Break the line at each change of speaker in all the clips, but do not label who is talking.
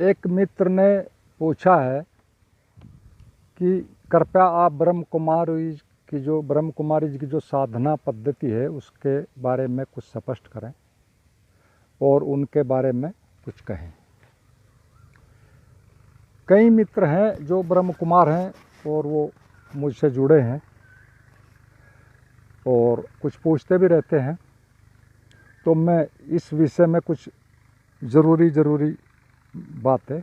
एक मित्र ने पूछा है कि कृपया आप ब्रह्म कुमारी जी की जो साधना पद्धति है उसके बारे में कुछ स्पष्ट करें और उनके बारे में कुछ कहें। कई मित्र हैं जो ब्रह्म कुमार हैं और वो मुझसे जुड़े हैं और कुछ पूछते भी रहते हैं, तो मैं इस विषय में कुछ ज़रूरी बातें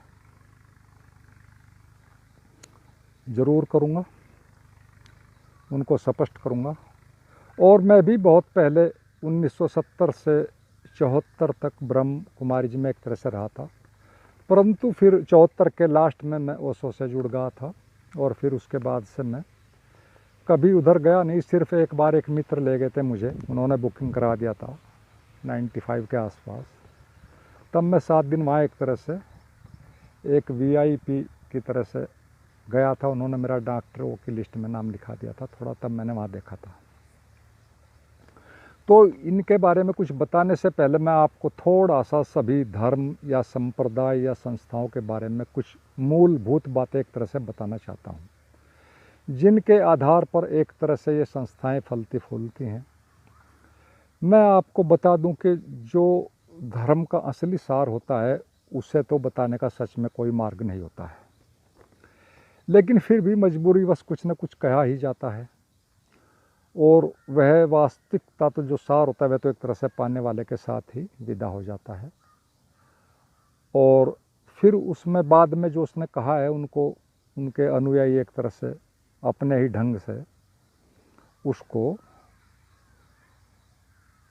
ज़रूर करूँगा, उनको स्पष्ट करूँगा। और मैं भी बहुत पहले 1970 से 74 तक ब्रह्म कुमारी जी में एक तरह से रहा था, परंतु फिर 74 के लास्ट में मैं ओशो से जुड़ गया था और फिर उसके बाद से मैं कभी उधर गया नहीं। सिर्फ एक बार एक मित्र ले गए थे मुझे, उन्होंने बुकिंग करा दिया था 95 के आसपास। तब मैं 7 दिन वहाँ एक तरह से एक VIP की तरह से गया था। उन्होंने मेरा डॉक्टरों की लिस्ट में नाम लिखा दिया था थोड़ा, तब मैंने वहाँ देखा था। तो इनके बारे में कुछ बताने से पहले मैं आपको थोड़ा सा सभी धर्म या संप्रदाय या संस्थाओं के बारे में कुछ मूलभूत बातें एक तरह से बताना चाहता हूँ, जिनके आधार पर एक तरह से ये संस्थाएं फलती फूलती हैं। मैं आपको बता दूं कि जो धर्म का असली सार होता है उसे तो बताने का सच में कोई मार्ग नहीं होता है, लेकिन फिर भी मजबूरीवश कुछ न कुछ कहा ही जाता है। और वह वास्तविकता तो जो सार होता है वह तो एक तरह से पाने वाले के साथ ही विदा हो जाता है। और फिर उसमें बाद में जो उसने कहा है उनको उनके अनुयायी एक तरह से अपने ही ढंग से उसको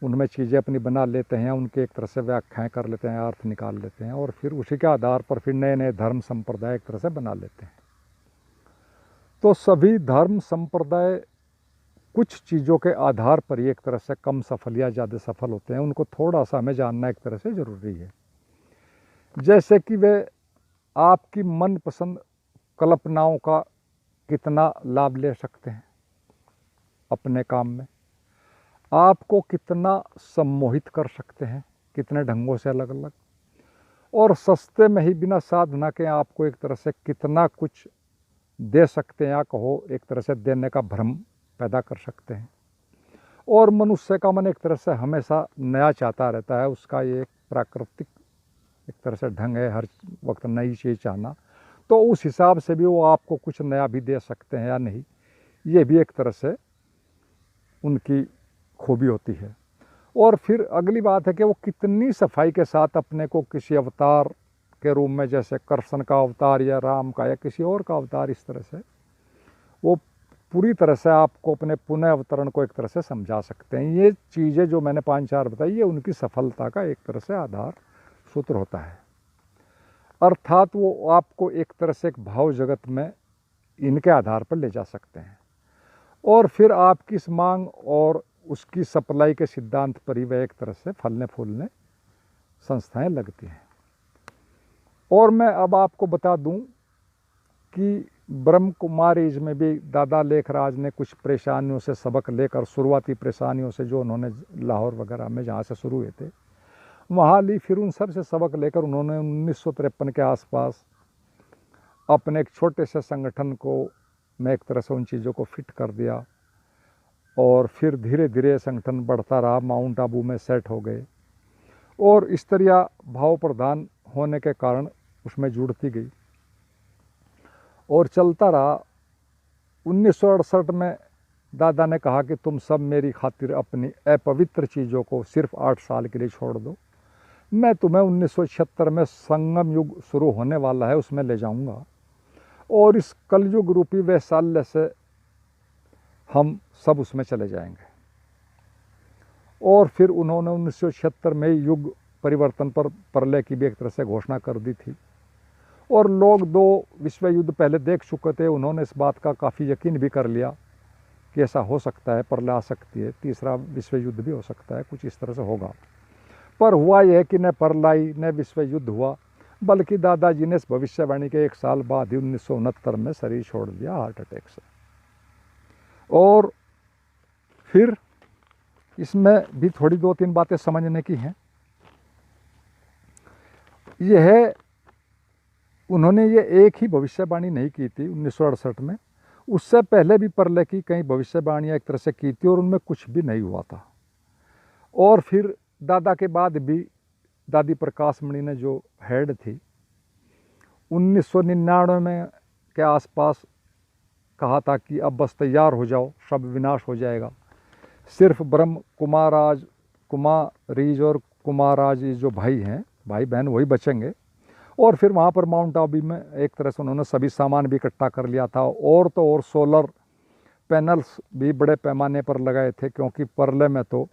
उनमें चीज़ें अपनी बना लेते हैं, उनके एक तरह से व्याख्याएं कर लेते हैं, अर्थ निकाल लेते हैं और फिर उसी के आधार पर फिर नए नए धर्म संप्रदाय एक तरह से बना लेते हैं। तो सभी धर्म संप्रदाय कुछ चीज़ों के आधार पर ही एक तरह से कम सफल या ज़्यादा सफल होते हैं, उनको थोड़ा सा हमें जानना एक तरह से ज़रूरी है। जैसे कि वे आपकी मनपसंद कल्पनाओं का कितना लाभ ले सकते हैं अपने काम में, आपको कितना सम्मोहित कर सकते हैं, कितने ढंगों से अलग अलग, और सस्ते में ही बिना साधना के आपको एक तरह से कितना कुछ दे सकते हैं, या कहो एक तरह से देने का भ्रम पैदा कर सकते हैं। और मनुष्य का मन एक तरह से हमेशा नया चाहता रहता है, उसका ये एक प्राकृतिक एक तरह से ढंग है हर वक्त नई चीज़ चाहना। तो उस हिसाब से भी वो आपको कुछ नया भी दे सकते हैं या नहीं, ये भी एक तरह से उनकी खूबी होती है। और फिर अगली बात है कि वो कितनी सफाई के साथ अपने को किसी अवतार के रूप में, जैसे कृष्ण का अवतार या राम का या किसी और का अवतार, इस तरह से वो पूरी तरह से आपको अपने पुनः अवतरण को एक तरह से समझा सकते हैं। ये चीज़ें जो मैंने 5-4 बताई, ये उनकी सफलता का एक तरह से आधार सूत्र होता है। अर्थात वो आपको एक तरह से एक भाव जगत में इनके आधार पर ले जा सकते हैं और फिर आपकी इस मांग और उसकी सप्लाई के सिद्धांत पर ही वह एक तरह से फलने फूलने संस्थाएं लगती हैं। और मैं अब आपको बता दूं कि ब्रह्म कुमारीज में भी दादा लेखराज ने कुछ परेशानियों से सबक लेकर, शुरुआती परेशानियों से जो उन्होंने लाहौर वगैरह में जहाँ से शुरू हुए थे वहाँ ली, फिर उन सब से सबक लेकर उन्होंने 1953 के आसपास अपने एक छोटे से संगठन को मैं एक तरह से उन चीज़ों को फिट कर दिया और फिर धीरे धीरे संगठन बढ़ता रहा, माउंट आबू में सेट हो गए और इस तरह भाव प्रधान होने के कारण उसमें जुड़ती गई और चलता रहा। 1968 में दादा ने कहा कि तुम सब मेरी खातिर अपनी अपवित्र चीज़ों को सिर्फ 8 साल के लिए छोड़ दो, मैं तुम्हें 1976 में संगम युग शुरू होने वाला है उसमें ले जाऊंगा और इस कलयुग रूपी वैशाल्य से हम सब उसमें चले जाएंगे। और फिर उन्होंने 1976 में युग परिवर्तन पर प्रलय की भी एक तरह से घोषणा कर दी थी और लोग 2 विश्व युद्ध पहले देख चुके थे, उन्होंने इस बात का काफ़ी यकीन भी कर लिया कि ऐसा हो सकता है, प्रलय आ सकती है, तीसरा विश्व युद्ध भी हो सकता है, कुछ इस तरह से होगा। पर हुआ यह कि न प्रलय न विश्व युद्ध हुआ, बल्कि दादाजी ने इस भविष्यवाणी के 1 साल बाद ही 1969 में शरीर छोड़ दिया हार्ट अटैक से। और फिर इसमें भी थोड़ी 2-3 बातें समझने की हैं। यह उन्होंने ये एक ही भविष्यवाणी नहीं की थी 1968 में, उससे पहले भी प्रलय की कई भविष्यवाणियाँ एक तरह से की थी और उनमें कुछ भी नहीं हुआ था। और फिर दादा के बाद भी दादी प्रकाशमणि ने जो हेड थी 1999 में के आसपास कहा था कि अब बस तैयार हो जाओ, सब विनाश हो जाएगा, सिर्फ ब्रह्म कुमारीज और कुमाराज जो भाई हैं, भाई बहन, वही बचेंगे। और फिर वहाँ पर माउंट आबू में एक तरह से उन्होंने सभी सामान भी इकट्ठा कर लिया था, और तो और सोलर पैनल्स भी बड़े पैमाने पर लगाए थे, क्योंकि प्रलय में तो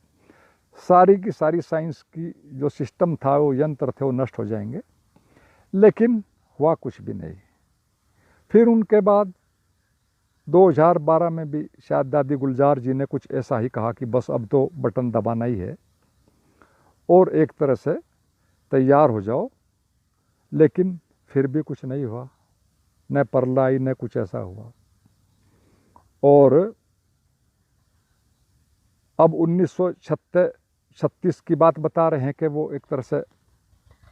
सारी की सारी साइंस की जो सिस्टम था, वो यंत्र थे, वो नष्ट हो जाएंगे। लेकिन हुआ कुछ भी नहीं। फिर उनके बाद 2012 में भी शायद दादी गुलजार जी ने कुछ ऐसा ही कहा कि बस अब तो बटन दबाना ही है और एक तरह से तैयार हो जाओ। लेकिन फिर भी कुछ नहीं हुआ, न प्रलय न कुछ ऐसा हुआ। और अब 1936 की बात बता रहे हैं कि वो एक तरह से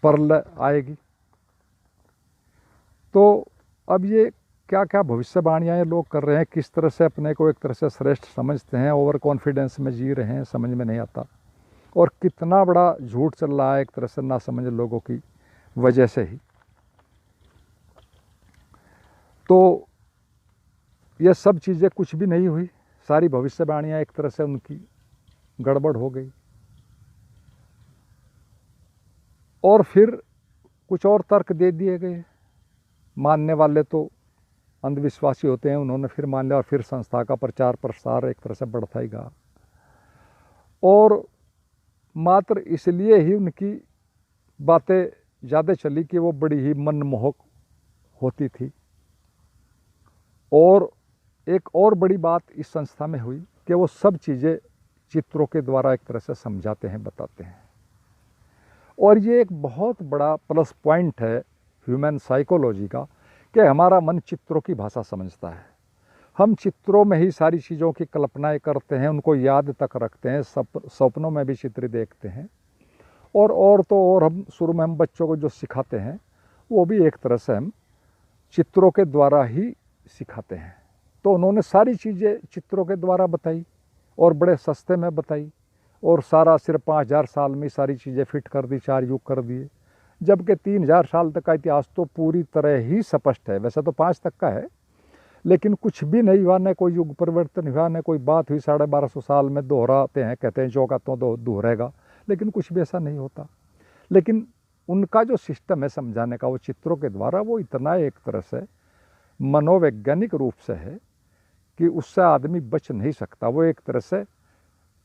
प्रलय आएगी। तो अब ये क्या क्या भविष्यवाणियाँ लोग कर रहे हैं, किस तरह से अपने को एक तरह से श्रेष्ठ समझते हैं, ओवर कॉन्फिडेंस में जी रहे हैं, समझ में नहीं आता। और कितना बड़ा झूठ चल रहा है एक तरह से ना समझ लोगों की वजह से ही। तो ये सब चीज़ें कुछ भी नहीं हुई, सारी भविष्यवाणियाँ एक तरह से उनकी गड़बड़ हो गई। और फिर कुछ और तर्क दे दिए गए, मानने वाले तो अंधविश्वासी होते हैं, उन्होंने फिर मान लिया और फिर संस्था का प्रचार प्रसार एक तरह से बढ़ता ही गया। और मात्र इसलिए ही उनकी बातें ज़्यादा चली कि वो बड़ी ही मनमोहक होती थी। और एक और बड़ी बात इस संस्था में हुई कि वो सब चीज़ें चित्रों के द्वारा एक तरह से समझाते हैं, बताते हैं। और ये एक बहुत बड़ा प्लस पॉइंट है ह्यूमन साइकोलॉजी का कि हमारा मन चित्रों की भाषा समझता है। हम चित्रों में ही सारी चीज़ों की कल्पनाएं करते हैं, उनको याद तक रखते हैं, सपनों में भी चित्र देखते हैं। और तो और हम शुरू में हम बच्चों को जो सिखाते हैं वो भी एक तरह से हम चित्रों के द्वारा ही सिखाते हैं। तो उन्होंने सारी चीज़ें चित्रों के द्वारा बताई और बड़े सस्ते में बताई, और सारा सिर्फ 5000 साल में सारी चीज़ें फिट कर दी, 4 युग कर दिए। जबकि 3000 साल तक का इतिहास तो पूरी तरह ही स्पष्ट है। वैसे तो 5 तक का है, लेकिन कुछ भी नहीं हुआ, न कोई युग परिवर्तन हुआ, न कोई बात हुई। 1250 साल में दोहराते हैं, कहते हैं चौका तो दोहरेगा, लेकिन कुछ भी ऐसा नहीं होता। लेकिन उनका जो सिस्टम है समझाने का, वो चित्रों के द्वारा, वो इतना एक तरह से मनोवैज्ञानिक रूप से है कि उससे आदमी बच नहीं सकता। वो एक तरह से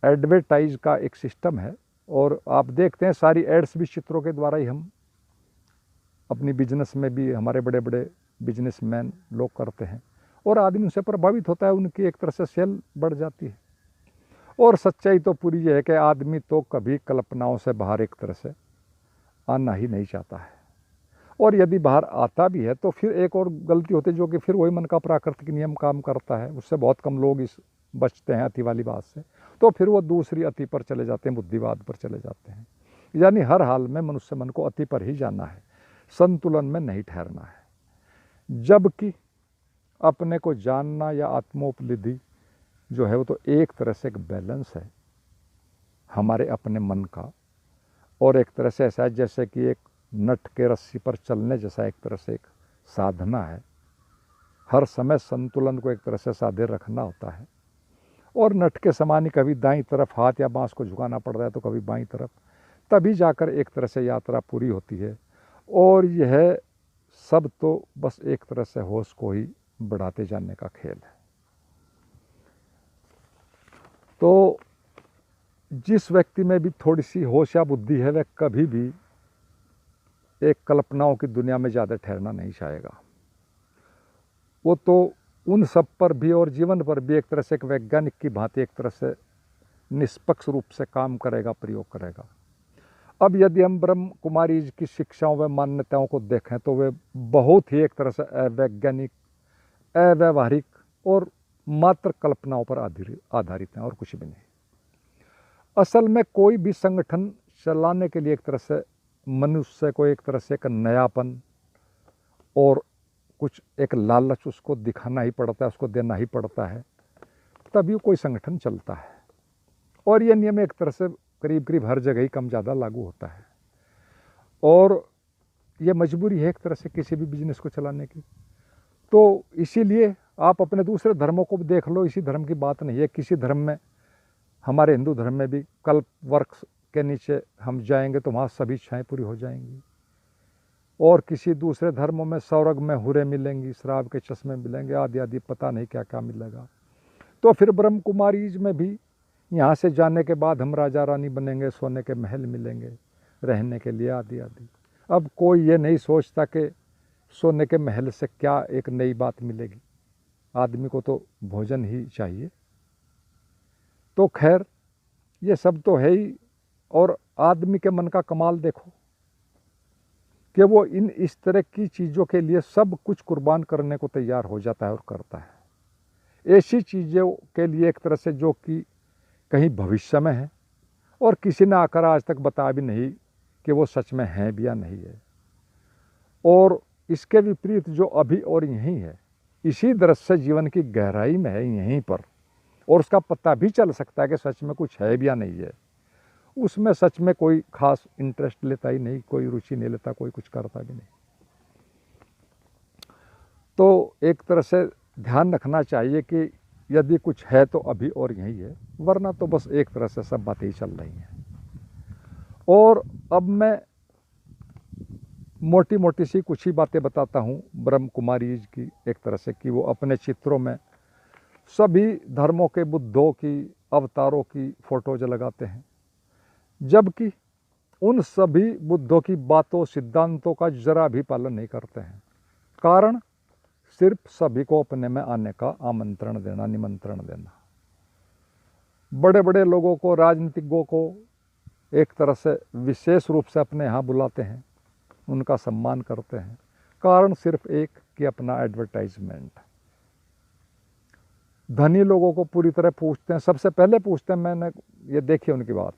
एडवर्टाइज का एक सिस्टम है। और आप देखते हैं सारी एड्स भी चित्रों के द्वारा ही हम अपनी बिजनेस में भी, हमारे बड़े बड़े बिजनेसमैन लोग करते हैं, और आदमी उनसे प्रभावित होता है, उनकी एक तरह से सेल बढ़ जाती है। और सच्चाई तो पूरी ये है कि आदमी तो कभी कल्पनाओं से बाहर एक तरह से आना ही नहीं चाहता है। और यदि बाहर आता भी है तो फिर एक और गलती होती है, जो कि फिर वही मन का प्राकृतिक नियम काम करता है। उससे बहुत कम लोग इस बचते हैं अति वाली बात से। तो फिर वो दूसरी अति पर चले जाते हैं, बुद्धिवाद पर चले जाते हैं। यानी हर हाल में मनुष्य मन को अति पर ही जाना है, संतुलन में नहीं ठहरना है। जबकि अपने को जानना या आत्मोपलब्धि जो है वो तो एक तरह से एक बैलेंस है हमारे अपने मन का। और एक तरह से ऐसा है जैसे कि एक नट के रस्सी पर चलने जैसा एक तरह से एक साधना है। हर समय संतुलन को एक तरह से साधे रखना होता है। और नट के समान ही कभी दाईं तरफ हाथ या बांस को झुकाना पड़ रहा है तो कभी बाईं तरफ, तभी जाकर एक तरह से यात्रा पूरी होती है। और यह सब तो बस एक तरह से होश को ही बढ़ाते जाने का खेल है। तो जिस व्यक्ति में भी थोड़ी सी होश या बुद्धि है, वह कभी भी एक कल्पनाओं की दुनिया में ज़्यादा ठहरना नहीं चाहेगा। वो तो उन सब पर भी और जीवन पर भी एक तरह से एक वैज्ञानिक की भांति एक तरह से निष्पक्ष रूप से काम करेगा, प्रयोग करेगा। अब यदि हम ब्रह्म कुमारी की शिक्षाओं व मान्यताओं को देखें तो वे बहुत ही एक तरह से अवैज्ञानिक, अव्यवहारिक और मात्र कल्पनाओं पर आधारित हैं, और कुछ भी नहीं। असल में कोई भी संगठन चलाने के लिए एक तरह से मनुष्य को एक तरह से एक नयापन और कुछ एक लालच उसको दिखाना ही पड़ता है, उसको देना ही पड़ता है, तभी कोई संगठन चलता है। और ये नियम एक तरह से करीब करीब हर जगह ही कम ज़्यादा लागू होता है, और ये मजबूरी है एक तरह से किसी भी बिजनेस को चलाने की। तो इसीलिए आप अपने दूसरे धर्मों को भी देख लो, इसी धर्म की बात नहीं है, किसी धर्म में, हमारे हिंदू धर्म में भी कल्प वृक्ष के नीचे हम जाएंगे तो वहाँ सभी इच्छाएँ पूरी हो जाएंगी, और किसी दूसरे धर्मों में स्वर्ग में हुरें मिलेंगी, शराब के चश्मे मिलेंगे, आदि आदि पता नहीं क्या क्या मिलेगा। तो फिर ब्रह्म कुमारीज में भी यहाँ से जाने के बाद हम राजा रानी बनेंगे, सोने के महल मिलेंगे रहने के लिए, आदि आदि। अब कोई ये नहीं सोचता कि सोने के महल से क्या एक नई बात मिलेगी, आदमी को तो भोजन ही चाहिए। तो खैर ये सब तो है ही, और आदमी के मन का कमाल देखो कि वो इस तरह की चीज़ों के लिए सब कुछ कुर्बान करने को तैयार हो जाता है और करता है। ऐसी चीज़ों के लिए एक तरह से जो कि कहीं भविष्य में है, और किसी ने आकर आज तक बता भी नहीं कि वो सच में है भी या नहीं है। और इसके विपरीत जो अभी और यहीं है, इसी दृश्य जीवन की गहराई में है यहीं पर, और उसका पता भी चल सकता है कि सच में कुछ है भी या नहीं है, उसमें सच में कोई खास इंटरेस्ट लेता ही नहीं, कोई रुचि नहीं लेता, कोई कुछ करता भी नहीं। तो एक तरह से ध्यान रखना चाहिए कि यदि कुछ है तो अभी और यही है, वरना तो बस एक तरह से सब बातें ही चल रही हैं। और अब मैं मोटी मोटी सी कुछ ही बातें बताता हूँ ब्रह्म कुमारी जी की, एक तरह से कि वो अपने चित्रों में सभी धर्मों के बुद्धों की, अवतारों की फ़ोटोज लगाते हैं, जबकि उन सभी बुद्धों की बातों, सिद्धांतों का जरा भी पालन नहीं करते हैं। कारण सिर्फ सभी को अपने में आने का आमंत्रण देना, निमंत्रण देना। बड़े बड़े लोगों को, राजनीतिज्ञों को एक तरह से विशेष रूप से अपने यहाँ बुलाते हैं, उनका सम्मान करते हैं, कारण सिर्फ एक कि अपना एडवर्टाइजमेंट। धनी लोगों को पूरी तरह पूछते हैं, सबसे पहले पूछते हैं, मैंने ये देखी उनकी बात,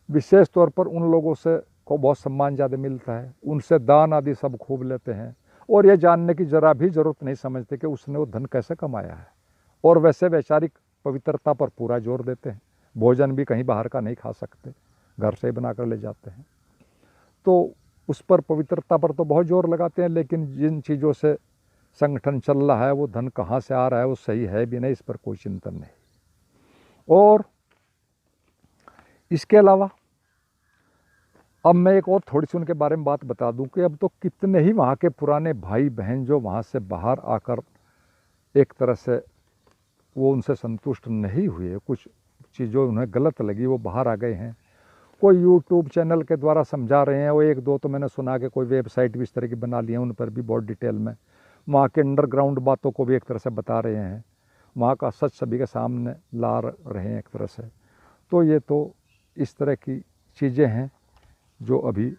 विशेष तौर पर उन लोगों से को बहुत सम्मान ज़्यादा मिलता है, उनसे दान आदि सब खूब लेते हैं, और ये जानने की जरा भी ज़रूरत नहीं समझते कि उसने वो धन कैसे कमाया है। और वैसे वैचारिक पवित्रता पर पूरा जोर देते हैं, भोजन भी कहीं बाहर का नहीं खा सकते, घर से ही बना कर ले जाते हैं। तो उस पर, पवित्रता पर तो बहुत जोर लगाते हैं, लेकिन जिन चीज़ों से संगठन चल रहा है, वो धन कहाँ से आ रहा है, वो सही है भी नहीं, इस पर कोई चिंतन नहीं। और इसके अलावा अब मैं एक और थोड़ी सी उनके बारे में बात बता दूं कि अब तो कितने ही वहाँ के पुराने भाई बहन जो वहाँ से बाहर आकर एक तरह से वो उनसे संतुष्ट नहीं हुए, कुछ चीज़ों उन्हें गलत लगी, वो बाहर आ गए हैं। कोई यूट्यूब चैनल के द्वारा समझा रहे हैं, वो एक दो तो मैंने सुना कि कोई वेबसाइट भी इस तरह की बना ली है, उन पर भी बहुत डिटेल में वहाँ के अंडरग्राउंड बातों को भी एक तरह से बता रहे हैं, वहाँ का सच सभी के सामने ला रहे हैं एक तरह से। तो ये तो इस तरह की चीज़ें हैं जो अभी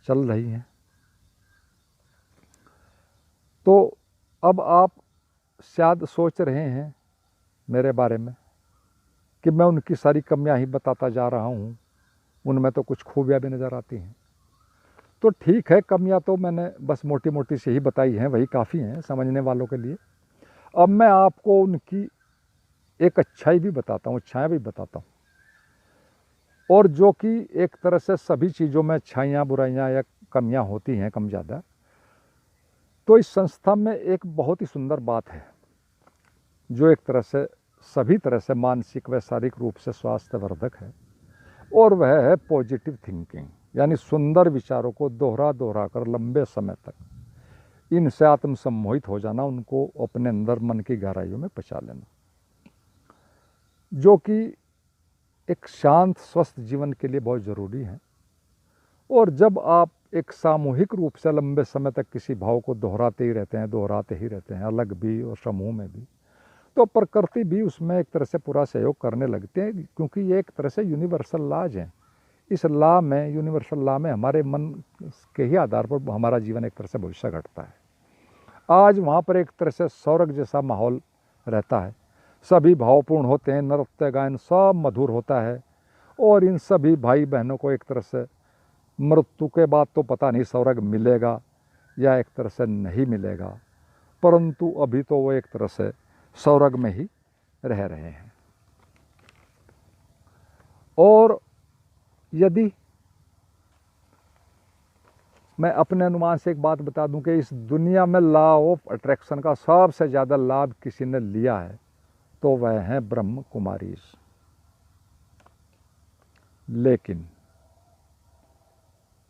चल रही हैं। तो अब आप शायद सोच रहे हैं मेरे बारे में कि मैं उनकी सारी कमियां ही बताता जा रहा हूं, उनमें तो कुछ खूबियां भी नज़र आती हैं। तो ठीक है, कमियां तो मैंने बस मोटी मोटी से ही बताई हैं, वही काफ़ी हैं समझने वालों के लिए। अब मैं आपको उनकी एक अच्छाई भी बताता हूँ, अच्छाइयाँ भी बताता हूँ, और जो कि एक तरह से सभी चीज़ों में अच्छाइयाँ बुराइयाँ या कमियाँ होती हैं कम ज़्यादा। तो इस संस्था में एक बहुत ही सुंदर बात है जो एक तरह से सभी तरह से मानसिक व शारीरिक रूप से स्वास्थ्यवर्धक है, और वह है पॉजिटिव थिंकिंग, यानी सुंदर विचारों को दोहरा दोहरा कर लंबे समय तक इनसे आत्मसम्मोहित हो जाना, उनको अपने अंदर मन की गहराइयों में पचा लेना, जो कि एक शांत स्वस्थ जीवन के लिए बहुत ज़रूरी है। और जब आप एक सामूहिक रूप से लंबे समय तक किसी भाव को दोहराते ही रहते हैं, अलग भी और समूह में भी, तो प्रकृति भी उसमें एक तरह से पूरा सहयोग करने लगते हैं, क्योंकि ये एक तरह से यूनिवर्सल लॉज हैं। इस लॉ में, यूनिवर्सल लॉ में हमारे मन के ही आधार पर हमारा जीवन एक तरह से भविष्य घटता है। आज वहाँ पर एक तरह से स्वर्ग जैसा माहौल रहता है, सभी भावपूर्ण होते हैं, नृत्य गायन सब मधुर होता है, और इन सभी भाई बहनों को एक तरह से मृत्यु के बाद तो पता नहीं स्वर्ग मिलेगा या एक तरह से नहीं मिलेगा, परंतु अभी तो वो एक तरह से स्वर्ग में ही रह रहे हैं। और यदि मैं अपने अनुमान से एक बात बता दूं कि इस दुनिया में लॉ ऑफ अट्रैक्शन का सबसे ज़्यादा लाभ किसी ने लिया है तो वह है ब्रह्म कुमारीज। लेकिन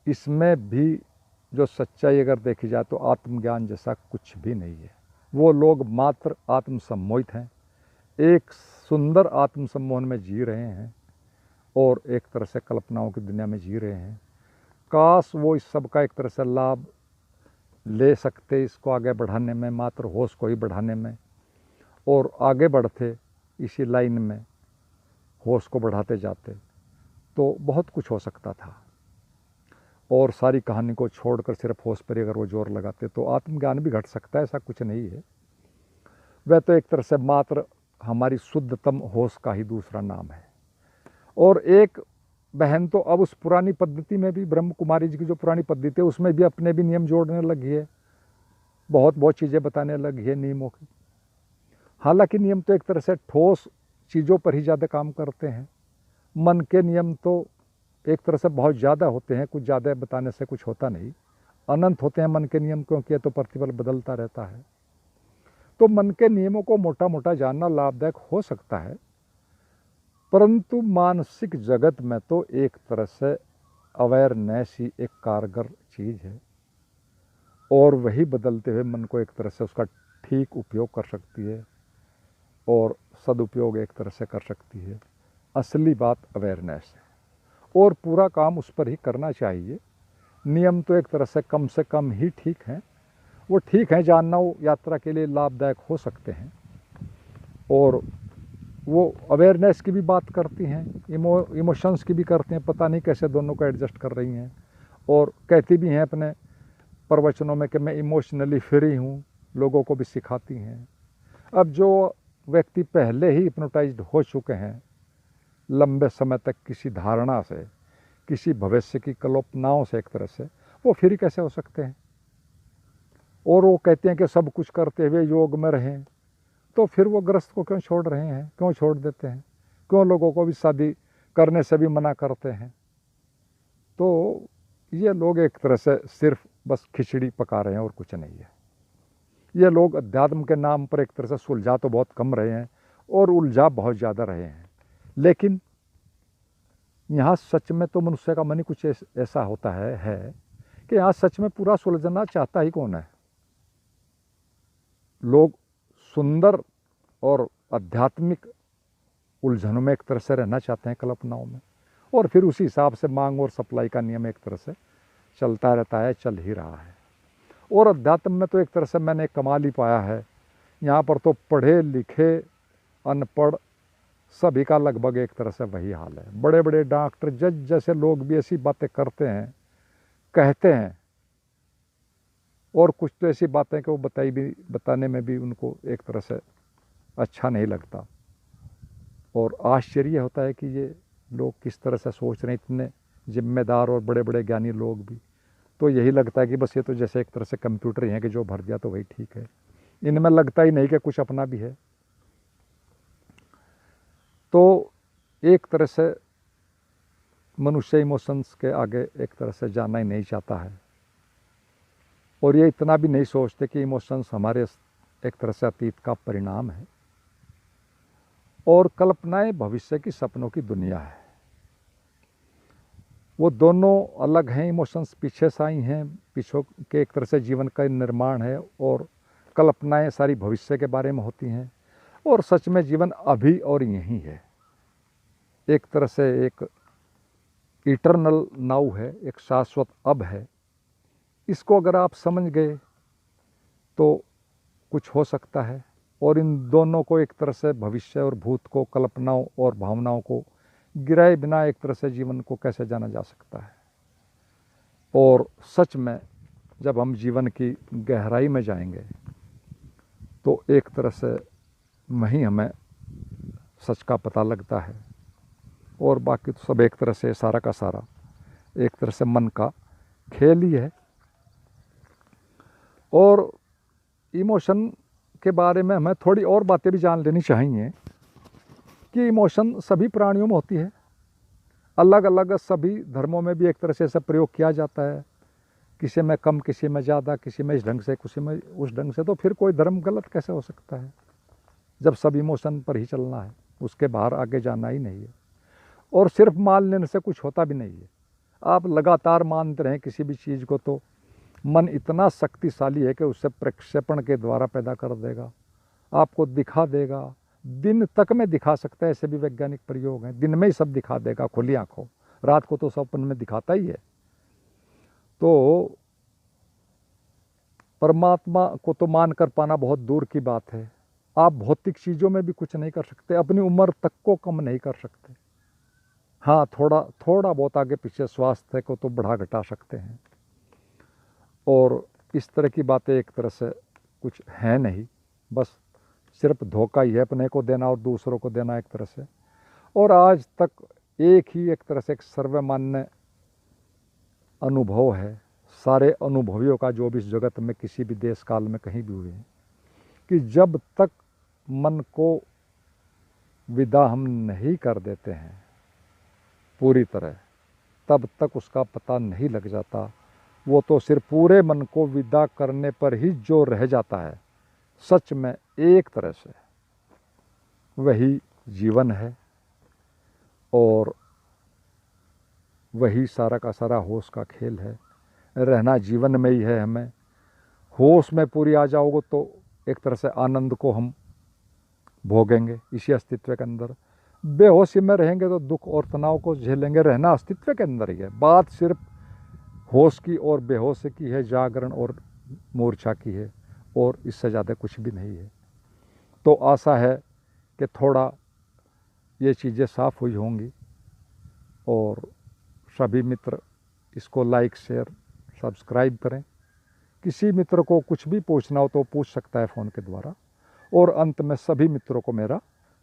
इसमें भी जो सच्चाई अगर देखी जाए तो आत्मज्ञान जैसा कुछ भी नहीं है। वो लोग मात्र आत्मसम्मोहित हैं, एक सुंदर आत्मसम्मोहन में जी रहे हैं और एक तरह से कल्पनाओं की दुनिया में जी रहे हैं। काश वो इस सब का एक तरह से लाभ ले सकते, इसको आगे बढ़ाने में, मात्र होश को ही बढ़ाने में, और आगे बढ़ते इसी लाइन में होश को बढ़ाते जाते तो बहुत कुछ हो सकता था। और सारी कहानी को छोड़कर सिर्फ होश पर ही अगर वो जोर लगाते तो आत्मज्ञान भी घट सकता है, ऐसा कुछ नहीं है। वह तो एक तरह से मात्र हमारी शुद्धतम होश का ही दूसरा नाम है। और एक बहन तो अब उस पुरानी पद्धति में भी, ब्रह्म कुमारी जी की जो पुरानी पद्धति है उसमें भी अपने भी नियम जोड़ने लगी है, बहुत बहुत चीज़ें बताने लगी है नियमों की। हालांकि नियम तो एक तरह से ठोस चीज़ों पर ही ज़्यादा काम करते हैं, मन के नियम तो एक तरह से बहुत ज़्यादा होते हैं, कुछ ज़्यादा बताने से कुछ होता नहीं, अनंत होते हैं मन के नियम, क्योंकि ये तो प्रतिपल बदलता रहता है। तो मन के नियमों को मोटा मोटा जानना लाभदायक हो सकता है, परंतु मानसिक जगत में तो एक तरह से अवेयरनेस ही एक कारगर चीज़ है और वही बदलते हुए मन को एक तरह से उसका ठीक उपयोग कर सकती है और सदुपयोग एक तरह से कर सकती है। असली बात अवेयरनेस है और पूरा काम उस पर ही करना चाहिए। नियम तो एक तरह से कम ही ठीक हैं, वो ठीक हैं, जानना वो यात्रा के लिए लाभदायक हो सकते हैं। और वो अवेयरनेस की भी बात करती हैं, इमोशंस की भी करते हैं, पता नहीं कैसे दोनों को एडजस्ट कर रही हैं। और कहती भी हैं अपने प्रवचनों में कि मैं इमोशनली फ्री हूँ, लोगों को भी सिखाती हैं। अब जो व्यक्ति पहले ही हिप्नोटाइज्ड हो चुके हैं लंबे समय तक किसी धारणा से, किसी भविष्य की कल्पनाओं से एक तरह से, वो फ्री कैसे हो सकते हैं? और वो कहते हैं कि सब कुछ करते हुए योग में रहें, तो फिर वो ग्रस्त को क्यों छोड़ रहे हैं, क्यों छोड़ देते हैं, क्यों लोगों को भी शादी करने से भी मना करते हैं? तो ये लोग एक तरह से सिर्फ बस खिचड़ी पका रहे हैं और कुछ नहीं है। ये लोग अध्यात्म के नाम पर एक तरह से सुलझा तो बहुत कम रहे हैं और उलझा बहुत ज़्यादा रहे हैं। लेकिन यहाँ सच में तो मनुष्य का मन ही कुछ ऐसा होता है कि यहाँ सच में पूरा सुलझना चाहता ही कौन है? लोग सुंदर और आध्यात्मिक उलझनों में एक तरह से रहना चाहते हैं, कल्पनाओं में, और फिर उसी हिसाब से मांग और सप्लाई का नियम एक तरह से चलता रहता है, चल ही रहा है। और अध्यात्म में तो एक तरह से मैंने कमाल ही पाया है, यहाँ पर तो पढ़े लिखे अनपढ़ सभी का लगभग एक तरह से वही हाल है। बड़े बड़े डॉक्टर, जज जैसे लोग भी ऐसी बातें करते हैं, कहते हैं, और कुछ तो ऐसी बातें कि वो बताने में भी उनको एक तरह से अच्छा नहीं लगता। और आश्चर्य होता है कि ये लोग किस तरह से सोच रहे हैं, इतने जिम्मेदार और बड़े बड़े ज्ञानी लोग भी। तो यही लगता है कि बस ये तो जैसे एक तरह से कंप्यूटर ही है कि जो भर दिया तो वही ठीक है, इनमें लगता ही नहीं कि कुछ अपना भी है। तो एक तरह से मनुष्य इमोशंस के आगे एक तरह से जाना ही नहीं चाहता है, और ये इतना भी नहीं सोचते कि इमोशंस हमारे एक तरह से अतीत का परिणाम है और कल्पनाएं भविष्य की सपनों की दुनिया है। वो दोनों अलग हैं। इमोशंस पीछे से आई हैं, पीछे के एक तरह से जीवन का निर्माण है, और कल्पनाएं सारी भविष्य के बारे में होती हैं। और सच में जीवन अभी और यहीं है, एक तरह से एक इटर्नल नाउ है, एक शाश्वत अब है। इसको अगर आप समझ गए तो कुछ हो सकता है। और इन दोनों को एक तरह से, भविष्य और भूत को, कल्पनाओं और भावनाओं को गिराए बिना एक तरह से जीवन को कैसे जाना जा सकता है। और सच में जब हम जीवन की गहराई में जाएंगे तो एक तरह से वहीं हमें सच का पता लगता है, और बाकी तो सब एक तरह से सारा का सारा एक तरह से मन का खेल ही है। और इमोशन के बारे में हमें थोड़ी और बातें भी जान लेनी चाहिए कि इमोशन सभी प्राणियों में होती है, अलग अलग सभी धर्मों में भी एक तरह से ऐसा प्रयोग किया जाता है, किसी में कम, किसी में ज़्यादा, किसी में इस ढंग से, किसी में उस ढंग से। तो फिर कोई धर्म गलत कैसे हो सकता है जब सब इमोशन पर ही चलना है, उसके बाहर आगे जाना ही नहीं है। और सिर्फ मान लेने से कुछ होता भी नहीं है। आप लगातार मानते रहें किसी भी चीज़ को तो मन इतना शक्तिशाली है कि उससे प्रक्षेपण के द्वारा पैदा कर देगा, आपको दिखा देगा, दिन तक में दिखा सकता है। ऐसे भी वैज्ञानिक प्रयोग हैं, दिन में ही सब दिखा देगा खुली आंखों, रात को तो सपन में दिखाता ही है। तो परमात्मा को तो मान कर पाना बहुत दूर की बात है। आप भौतिक चीज़ों में भी कुछ नहीं कर सकते, अपनी उम्र तक को कम नहीं कर सकते। हाँ, थोड़ा बहुत आगे पीछे स्वास्थ्य को तो बढ़ा घटा सकते हैं। और इस तरह की बातें एक तरह से कुछ हैं नहीं, बस सिर्फ धोखा ही है, अपने को देना और दूसरों को देना एक तरह से। और आज तक एक ही एक तरह से एक सर्वमान्य अनुभव है सारे अनुभवियों का, जो भी इस जगत में किसी भी देश काल में कहीं भी हुए हैं, कि जब तक मन को विदा हम नहीं कर देते हैं पूरी तरह, तब तक उसका पता नहीं लग जाता। वो तो सिर्फ पूरे मन को विदा करने पर ही जो रह जाता है सच में एक तरह से वही जीवन है। और वही सारा का सारा होश का खेल है। रहना जीवन में ही है। हमें होश में पूरी आ जाओगे तो एक तरह से आनंद को हम भोगेंगे इसी अस्तित्व के अंदर। बेहोशी में रहेंगे तो दुख और तनाव को झेलेंगे। रहना अस्तित्व के अंदर ही है। बात सिर्फ होश की और बेहोशी की है, जागरण और मूर्छा की है, और इससे ज़्यादा कुछ भी नहीं है। तो आशा है कि थोड़ा ये चीज़ें साफ हुई होंगी, और सभी मित्र इसको लाइक, शेयर, सब्सक्राइब करें। किसी मित्र को कुछ भी पूछना हो तो पूछ सकता है फ़ोन के द्वारा। और अंत में सभी मित्रों को मेरा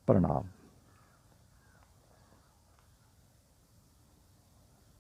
प्रणाम।